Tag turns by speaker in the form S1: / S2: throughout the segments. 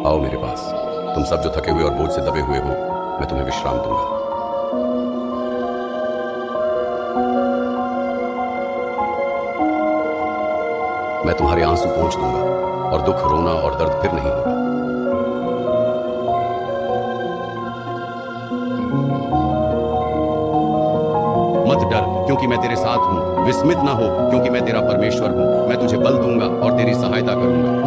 S1: आओ मेरे पास। तुम सब जो थके हुए और बोझ से दबे हुए हो, मैं तुम्हें विश्राम दूंगा। मैं तुम्हारे आंसू पोंछ दूंगा और दुख, रोना और दर्द फिर नहीं होगा। मत डर, क्योंकि मैं तेरे साथ हूं। विस्मित ना हो, क्योंकि मैं तेरा परमेश्वर हूं। मैं तुझे बल दूंगा और तेरी सहायता करूंगा।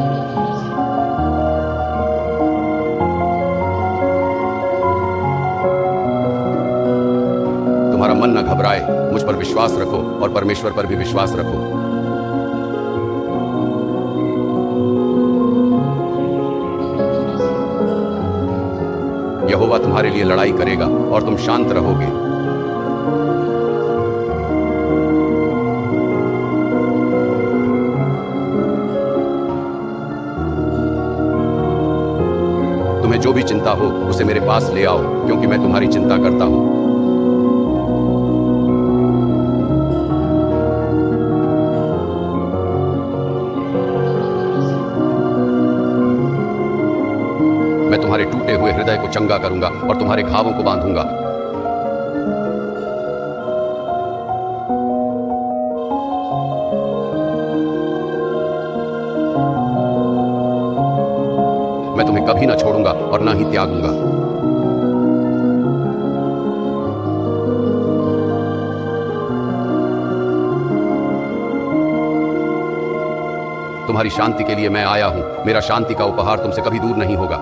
S1: तुम्हारा मन न घबराए, मुझ पर विश्वास रखो और परमेश्वर पर भी विश्वास रखो। यहोवा तुम्हारे लिए लड़ाई करेगा और तुम शांत रहोगे। तुम्हें जो भी चिंता हो उसे मेरे पास ले आओ, क्योंकि मैं तुम्हारी चिंता करता हूं। मैं तुम्हारे टूटे हुए हृदय को चंगा करूंगा और तुम्हारे घावों को बांधूंगा। मैं तुम्हें कभी ना छोड़ूंगा और ना ही त्यागूंगा। तुम्हारी शांति के लिए मैं आया हूं। मेरा शांति का उपहार तुमसे कभी दूर नहीं होगा।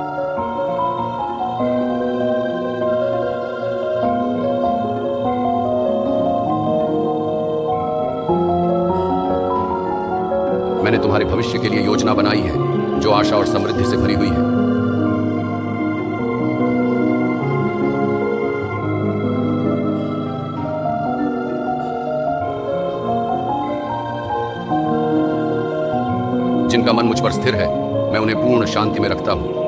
S1: मैंने तुम्हारे भविष्य के लिए योजना बनाई है, जो आशा और समृद्धि से भरी हुई है। जिनका मन मुझ पर स्थिर है, मैं उन्हें पूर्ण शांति में रखता हूं।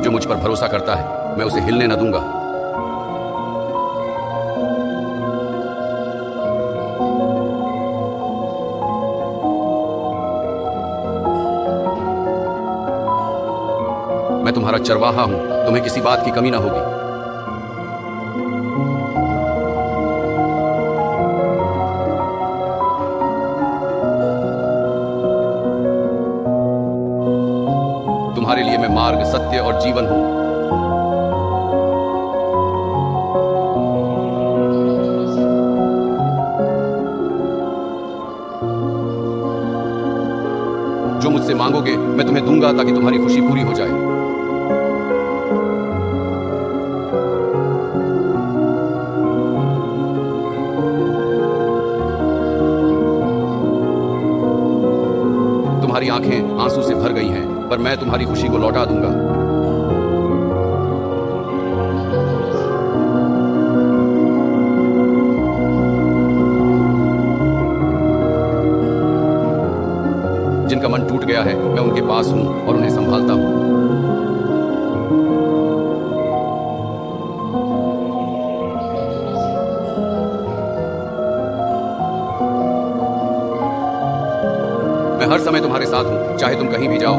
S1: जो मुझ पर भरोसा करता है, मैं उसे हिलने न दूंगा। मैं तुम्हारा चरवाहा हूं, तुम्हें किसी बात की कमी ना होगी। तुम्हारे लिए मैं मार्ग, सत्य और जीवन हूं। जो मुझसे मांगोगे मैं तुम्हें दूंगा, ताकि तुम्हारी खुशी पूरी हो जाए। तुम्हारी आंखें आंसू से भर गई हैं, पर मैं तुम्हारी खुशी को लौटा दूंगा। जिनका मन टूट गया है, मैं उनके पास हूं और उन्हें संभालता हूं। मैं हर समय तुम्हारे साथ हूं, चाहे तुम कहीं भी जाओ।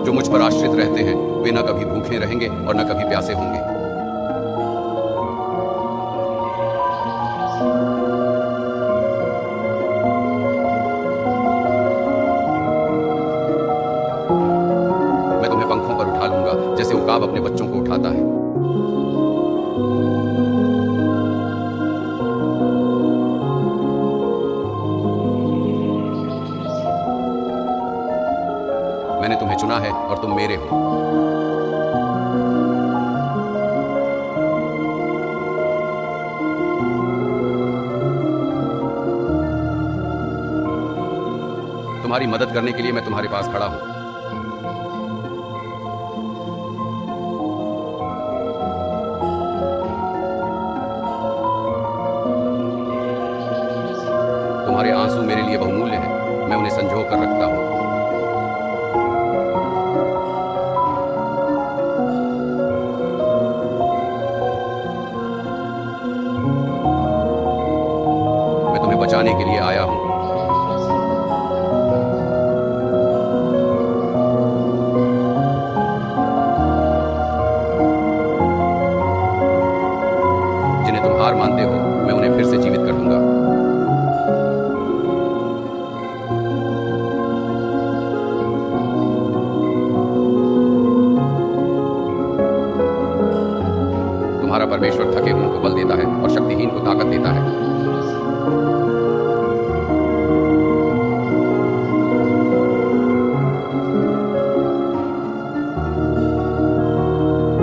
S1: जो मुझ पर आश्रित रहते हैं, वे न कभी भूखे रहेंगे और न कभी प्यासे होंगे। मैं तुम्हें पंखों पर उठा लूंगा, जैसे उकाब अपने बच्चों को उठाता है। मैंने तुम्हें चुना है और तुम मेरे हो। तुम्हारी मदद करने के लिए मैं तुम्हारे पास खड़ा हूं। तुम्हारे आंसू मेरे लिए बहुमूल्य हैं, मैं उन्हें संजो कर रखता हूँ। मैं तुम्हें बचाने के लिए आया हूँ। जिन्हें तुम हार मानते हो, मैं उन्हें फिर से जीवित कर दूंगा। तुम्हारा परमेश्वर थके हुओं को बल देता है और शक्तिहीन को ताकत देता है।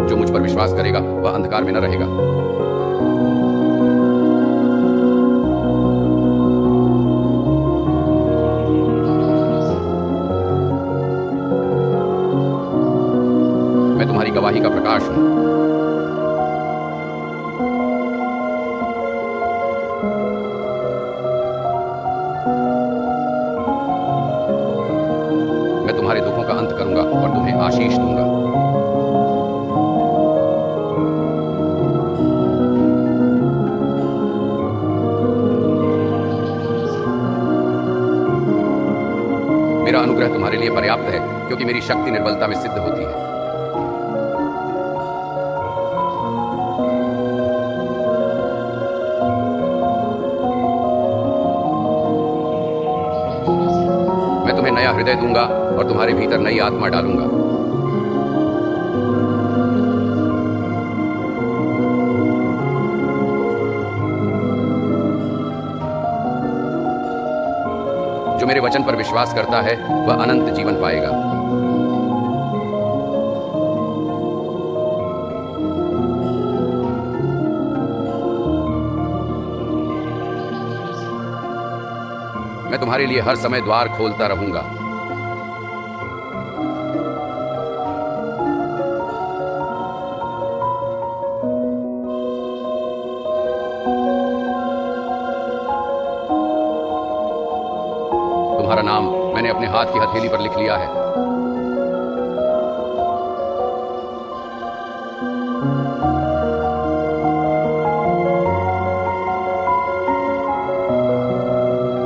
S1: जो मुझ पर विश्वास करेगा वह अंधकार में न रहेगा। मैं तुम्हारी गवाही का प्रकाश हूं। मैं तुम्हारे दुखों का अंत करूंगा और तुम्हें आशीष दूंगा। मेरा अनुग्रह तुम्हारे लिए पर्याप्त है, क्योंकि मेरी शक्ति निर्बलता में सिद्ध होती है। मैं तुम्हें नया हृदय दूंगा और तुम्हारे भीतर नई आत्मा डालूंगा। जो मेरे वचन पर विश्वास करता है वह अनंत जीवन पाएगा। मैं तुम्हारे लिए हर समय द्वार खोलता रहूंगा। तुम्हारा नाम मैंने अपने हाथ की हथेली पर लिख लिया है।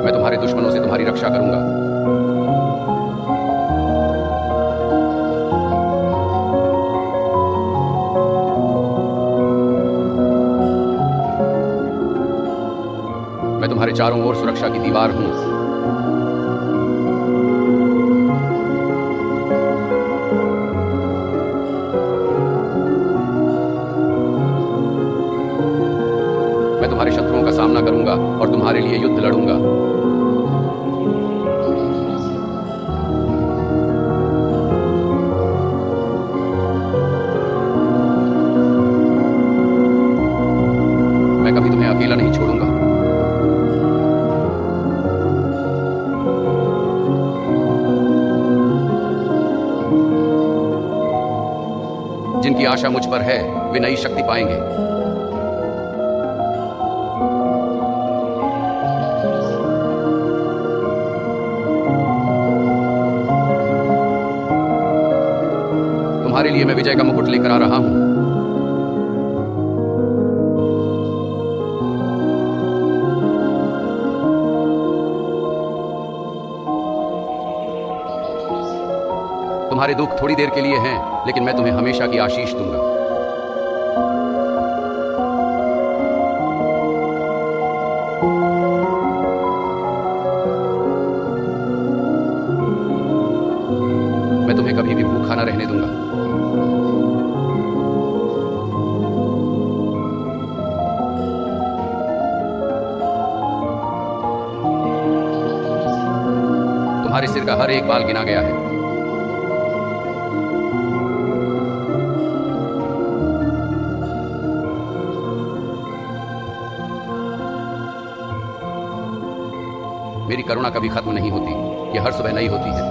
S1: मैं तुम्हारे दुश्मनों से तुम्हारी रक्षा करूंगा। मैं तुम्हारे चारों ओर सुरक्षा की दीवार हूं। मैं तुम्हारे शत्रुओं का सामना करूंगा और तुम्हारे लिए युद्ध लड़ूंगा। मैं कभी तुम्हें अकेला नहीं छोड़ूंगा। जिनकी आशा मुझ पर है वे नई शक्ति पाएंगे। तुम्हारे लिए मैं विजय का मुकुट लेकर आ रहा हूं। तुम्हारे दुख थोड़ी देर के लिए हैं, लेकिन मैं तुम्हें हमेशा की आशीष दूंगा। मैं तुम्हें कभी भी भूखा न रहने दूंगा। तुम्हारे सिर का हर एक बाल गिना गया है। मेरी करुणा कभी खत्म नहीं होती, यह हर सुबह नई होती है।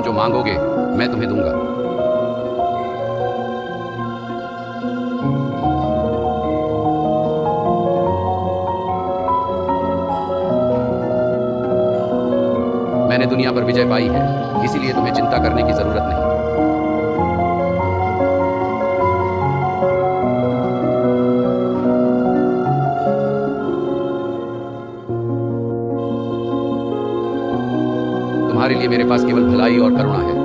S1: जो मांगोगे मैं तुम्हें दूंगा। मैंने दुनिया पर विजय पाई है, इसीलिए तुम्हें चिंता करने की जरूरत नहीं। तुम्हारे लिए मेरे पास केवल भलाई और करुणा है।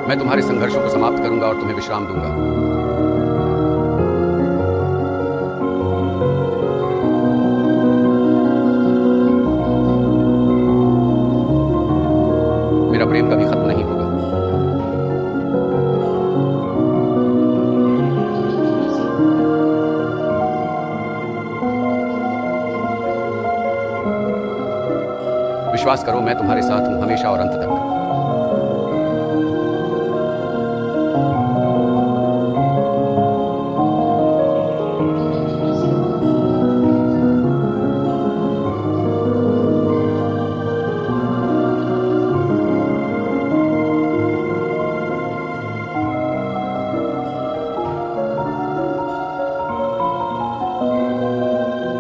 S1: मैं तुम्हारे संघर्षों को समाप्त करूंगा और तुम्हें विश्राम दूंगा। मेरा प्रेम कभी खत्म नहीं होगा। विश्वास करो, मैं तुम्हारे साथ हूं हमेशा और अंत तक।